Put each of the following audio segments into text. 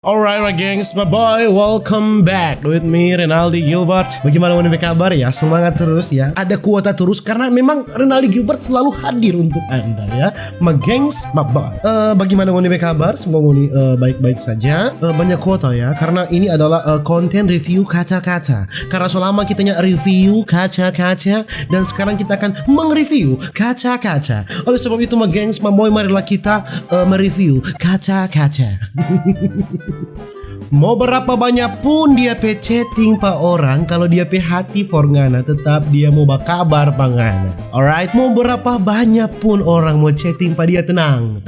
Alright gengs, my boy, welcome back with me Renaldi Gilbert. Bagaimana menurut kabar ya? Semangat terus ya. Ada kuota terus karena memang Renaldi Gilbert selalu hadir untuk Anda ya. My gengs, my boy. Bagaimana menurut kabar? Semoga baik-baik saja. Banyak kuota ya karena ini adalah konten review kaca-kaca. Karena selama kitanya review kaca-kaca dan sekarang kita akan mereview kaca-kaca. Oleh sebab itu my gengs, my boy, marilah kita mereview kaca-kaca. Mau berapa banyak pun dia chatting pa orang, kalau dia hati for ngana tetap dia mau bakabar pa ngana. Alright, mau berapa banyak pun orang mau chatting pa dia, tenang.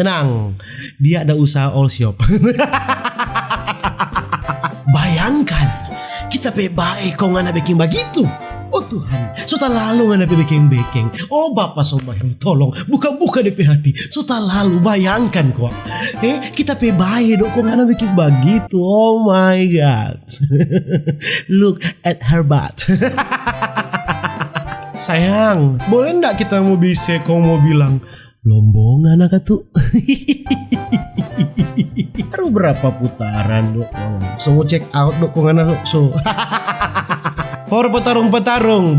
Dia ada usaha all shop. Bayangkan kita baik kok ngana bikin begitu. Oh Tuhan, sudah lalu ngana bikin. Oh Bapak Sombayang, tolong buka DP hati. Sudah lalu, bayangkan kok. Kita baik dok kok ngana bikin begitu. Oh my God. Look at her butt. Sayang, boleh ndak kita mau bisa kau mau bilang lombong anak tuh. Baru berapa putaran dok? So mau check out dok kok ngana so. For petarung,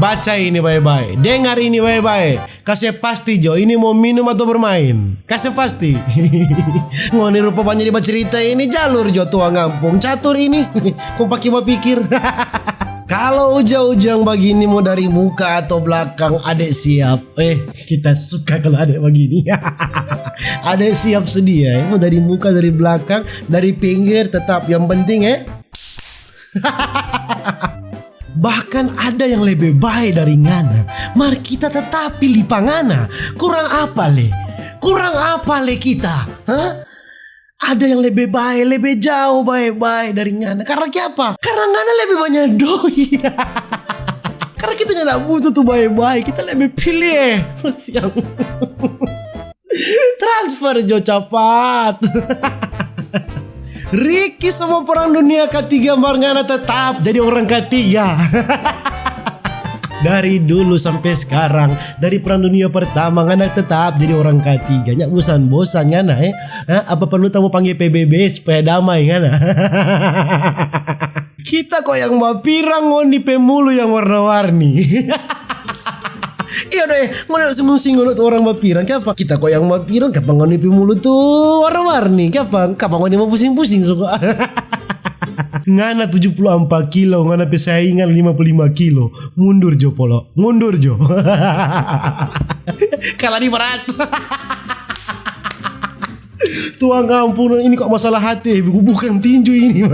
baca ini bye-bye. Dengar ini bye-bye. Kasih pasti Jo, ini mau minum atau bermain? Kasih pasti. Ngoni rupa banyak dibaca cerita ini jalur Jo tua ngampung. Catur ini. Kau pakai mau pikir. Kalau ujang-ujang begini mau dari muka atau belakang, adek siap. Kita suka kalau adek begini. Adek siap sedia. Mau dari muka, dari belakang, dari pinggir, tetap yang penting Bahkan ada yang lebih baik dari ngana. Mari kita tetap pilih pangana. Kurang apa le kita? Hah? Ada yang lebih baik, lebih jauh baik dari ngana. Karena apa? Karena ngana lebih banyak doi. Karena kita nggak butuh tuh baik. Kita lebih pilih yang transfer Jo cepat. Ricky sama perang dunia ketiga Marngana tetap jadi orang ketiga. Dari dulu sampai sekarang, dari perang dunia pertama Ngana tetap jadi orang ketiga. Nyak bosan Ngana apa perlu tamu panggil PBB supaya damai Ngana. Kita kok yang mapirang ngoni pemulu yang warna-warni. Iya deh, mana semusing mulut orang mapirang. Kenapa? Kita kok yang mapirang, kapan ngoni pemulu tuh warna-warni. Kapan ngoni mau pusing-pusing suka. Ngana 74 kilo, ngana pesaingan 55 kilo. Mundur Jo polo, mundur Jo. Kalah di berat. Tuang ampun, ini kok masalah hati, bukan tinju ini.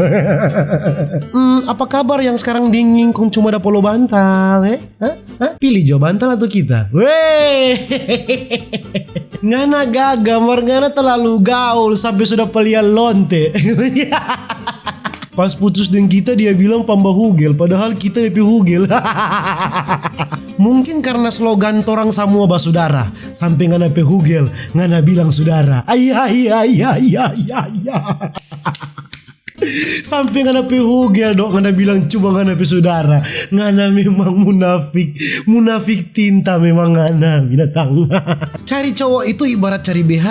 Apa kabar yang sekarang dingin kong cuma ada polo bantal? Pilih Jo, bantal atau kita? Weh. Ngana gagal, Ngana terlalu gaul sampai sudah pelian lonte. Pas putus dengan kita dia bilang pamba hugel, padahal kita DP hugel. Mungkin karena slogan torang semua basudara, sampai ngana pe hugel, ngana bilang saudara. Iya. Sampai ngana pe hugel dok, ngana bilang cuma ngana pe saudara. Ngana memang munafik tinta memang ngana binatang. Cari cowok itu ibarat cari BH,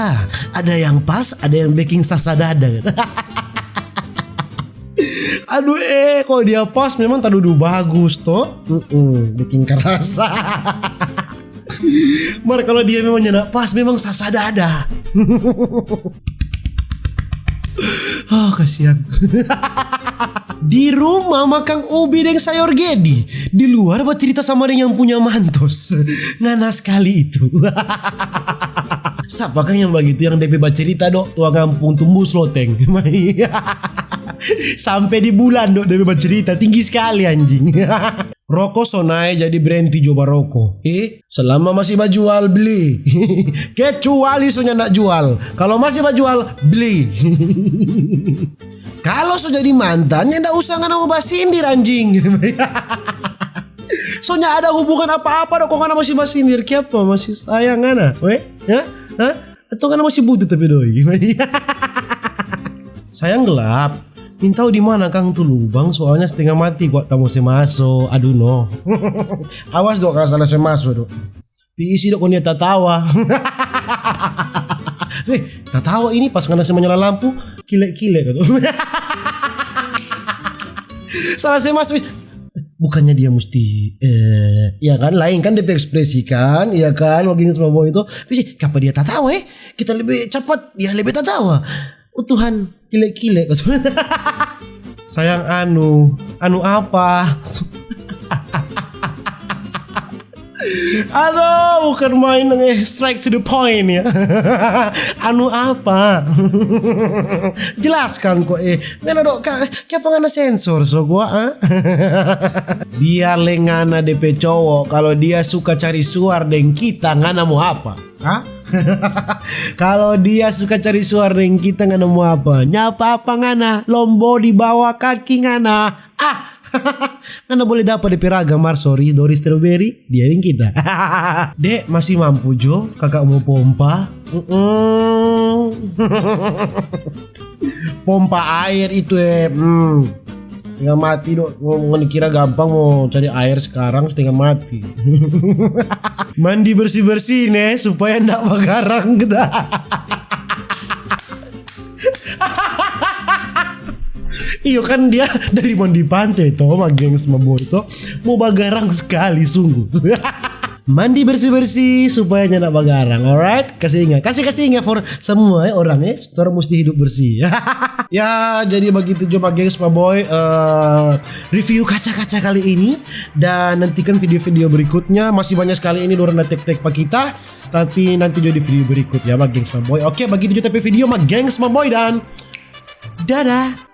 ada yang pas, ada yang baking sasadada. Aduh kalau dia pas memang tadudu bagus toh. Bikin kerasa. Mar kalau dia memang nyenak pas memang sasadada. Oh kasihan. Di rumah makan ubi dengan sayur gedi, di luar buat cerita sama yang punya mantos. Ngana sekali itu. Siapa kan yang begitu yang DP baca cerita dok tua kampung tumbuh sloteng. Sampai di bulan dok dia bercerita tinggi sekali anjing. Rokok sonai jadi berhenti coba rokok. Selama masih jual beli. Kecuali sonya nak jual. Kalau masih jual beli. Kalau so jadi mantannya ndak usah ngana ngubah sindir anjing. Sonya ada hubungan apa-apa dok kok ngana masih sindir. Kenapa masih sayang ngana? Atau ngana masih butuh tapi doi. Sayang gelap. Tahu di mana Kang tuh lubang soalnya setengah mati gua tamu masuk. Aduh no. Awas dok kalau salah masuk dok. Isi dok kau tawa. Tatawa ini pas ngana menyala lampu kilek-kilek gitu. Salah saya masuk. Bukannya dia mesti ya kan lain kan dia ekspresikan ya kan lagi semua itu. Tapi kenapa dia tak tahu kita lebih cepat dia lebih tak tahu. Oh Tuhan kile-kile. Sayang anu apa? Aduh, bukan main strike to the point ya. Anu apa? Jelaskan kok ngana dok kenapa ngana sensor so gua biar lengana DP cowok kalau dia suka cari suar dengan kita ngana mau apa? Hah? Kalau dia suka cari suar dengan kita ngana mau apa? Nyapa apa ngana? Lombo di bawah kaki ngana. Ngana boleh dapat DP ragam Marsori Dori Strawberry dia yang kita. Dek masih mampu Jo kakak mau pompa. Pompa air itu setengah mati dok. Mau dikira gampang mau cari air sekarang setengah mati. Mandi bersih-bersih nih supaya ndak bagarang kita. Iyo kan dia dari mandi pantai toh sama gengs sama boy toh mau bagarang sekali sungguh. Mandi bersih-bersih supaya ndak bagarang. Alright, kasih ingat for semua orang orang mesti hidup bersih. Ya jadi begitu coba gengs sama boy review kaca-kaca kali ini dan nantikan video-video berikutnya masih banyak sekali ini dorong tek-tek pak kita tapi nanti jadi video berikutnya sama gengs sama boy. Oke begitu juga tapi video sama gengs sama boy dan dadah.